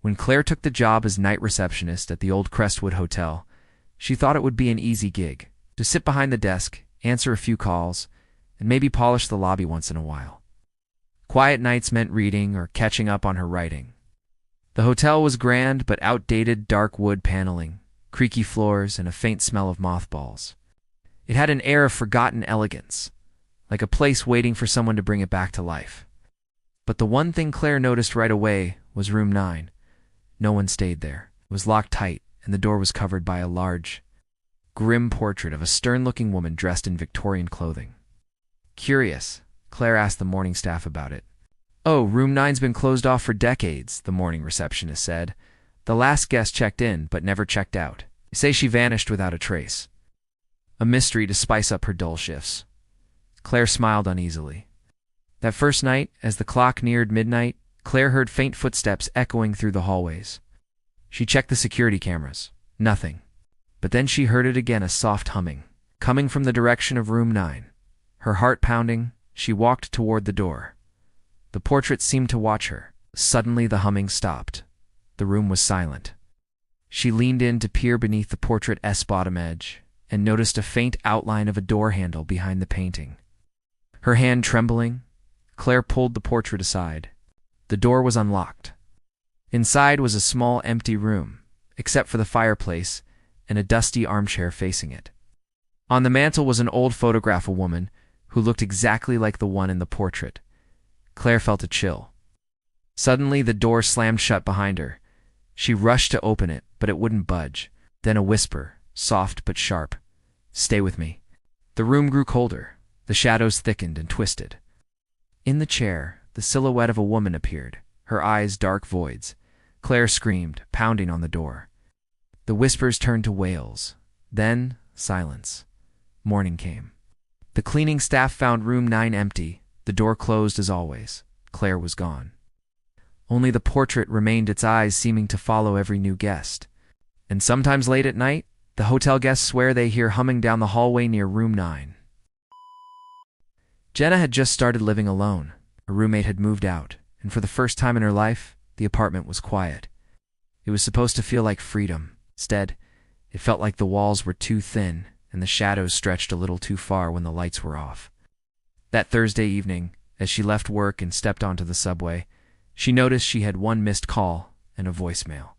When Claire took the job as night receptionist at the old Crestwood Hotel, she thought it would be an easy gig, to sit behind the desk, answer a few calls, and maybe polish the lobby once in a while. Quiet nights meant reading or catching up on her writing. The hotel was grand but outdated dark wood paneling, creaky floors, and a faint smell of mothballs. It had an air of forgotten elegance, like a place waiting for someone to bring it back to life. But the one thing Claire noticed right away was room 9. No one stayed there. It was locked tight, and the door was covered by a large, grim portrait of a stern-looking woman dressed in Victorian clothing. Curious, Claire asked the morning staff about it. "Oh, room 9's been closed off for decades," the morning receptionist said. "The last guest checked in, but never checked out. They say she vanished without a trace." A mystery to spice up her dull shifts. Claire smiled uneasily. That first night, as the clock neared midnight, Claire heard faint footsteps echoing through the hallways. She checked the security cameras. Nothing. But then she heard it again, a soft humming, coming from the direction of room 9. Her heart pounding, she walked toward the door. The portrait seemed to watch her. Suddenly the humming stopped. The room was silent. She leaned in to peer beneath the portrait's bottom edge and noticed a faint outline of a door handle behind the painting. Her hand trembling, Claire pulled the portrait aside. The door was unlocked. Inside was a small empty room, except for the fireplace and a dusty armchair facing it. On the mantel was an old photograph of a woman who looked exactly like the one in the portrait. Claire felt a chill. Suddenly the door slammed shut behind her. She rushed to open it, but it wouldn't budge. Then a whisper, soft but sharp. "Stay with me." The room grew colder. The shadows thickened and twisted. In the chair, the silhouette of a woman appeared, her eyes dark voids. Claire screamed, pounding on the door. The whispers turned to wails. Then, silence. Morning came. The cleaning staff found room 9 empty, the door closed as always. Claire was gone. Only the portrait remained, its eyes seeming to follow every new guest. And sometimes late at night, the hotel guests swear they hear humming down the hallway near room 9. Jenna had just started living alone. Her roommate had moved out, and for the first time in her life, the apartment was quiet. It was supposed to feel like freedom. Instead, it felt like the walls were too thin and the shadows stretched a little too far when the lights were off. That Thursday evening, as she left work and stepped onto the subway, she noticed she had one missed call and a voicemail.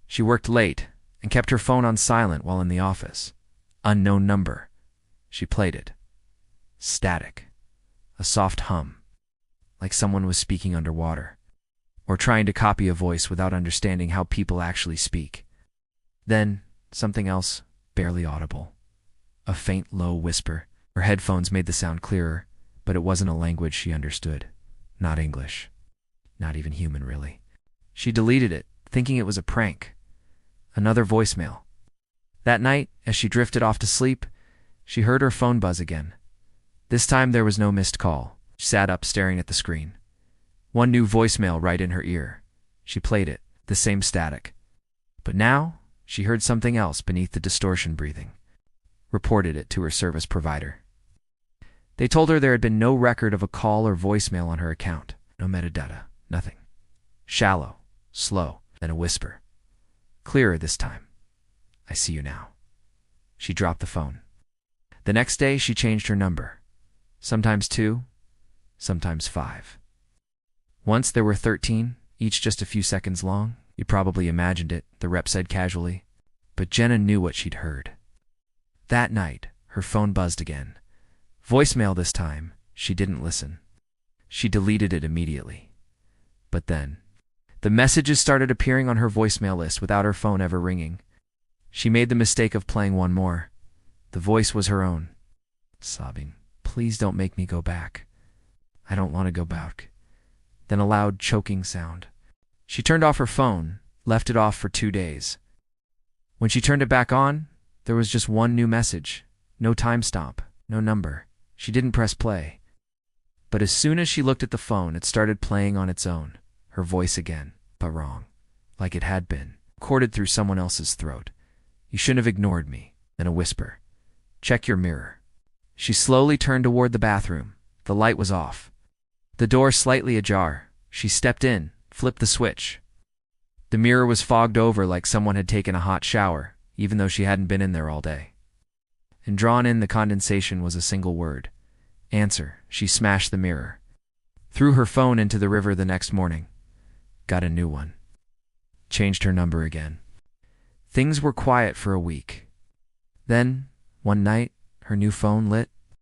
She worked late and kept her phone on silent while in the office. Unknown number. She played it. Static. A soft hum, like someone was speaking underwater, or trying to copy a voice without understanding how people actually speak. Then, something else, barely audible. A faint, low whisper. Her headphones made the sound clearer, but it wasn't a language she understood. Not English. Not even human, really. She deleted it, thinking it was a prank. Another voicemail. That night, as she drifted off to sleep, she heard her phone buzz again. This time there was no missed call. She sat up staring at the screen. One new voicemail right in her ear. She played it, the same static. But now, she heard something else beneath the distortion breathing. Reported it to her service provider. They told her there had been no record of a call or voicemail on her account. No metadata. Nothing. Shallow. Slow. Then a whisper. Clearer this time. "I see you now." She dropped the phone. The next day, she changed her number. Sometimes 2, sometimes 5. Once there were 13, each just a few seconds long. You probably imagined it, the rep said casually. But Jenna knew what she'd heard. That night, her phone buzzed again. Voicemail this time. She didn't listen. She deleted it immediately. But then, the messages started appearing on her voicemail list without her phone ever ringing. She made the mistake of playing one more. The voice was her own. Sobbing. "Please don't make me go back. I don't want to go back." Then a loud, choking sound. She turned off her phone, left it off for 2 days. When she turned it back on, there was just one new message. No timestamp, no number. She didn't press play. But as soon as she looked at the phone, it started playing on its own. Her voice again, but wrong. Like it had been, recorded through someone else's throat. "You shouldn't have ignored me." Then a whisper. "Check your mirror." She slowly turned toward the bathroom. The light was off. The door slightly ajar. She stepped in, flipped the switch. The mirror was fogged over like someone had taken a hot shower, even though she hadn't been in there all day. And drawn in the condensation was a single word. Answer. She smashed the mirror. Threw her phone into the river the next morning. Got a new one. Changed her number again. Things were quiet for a week. Then, one night, her new phone lit.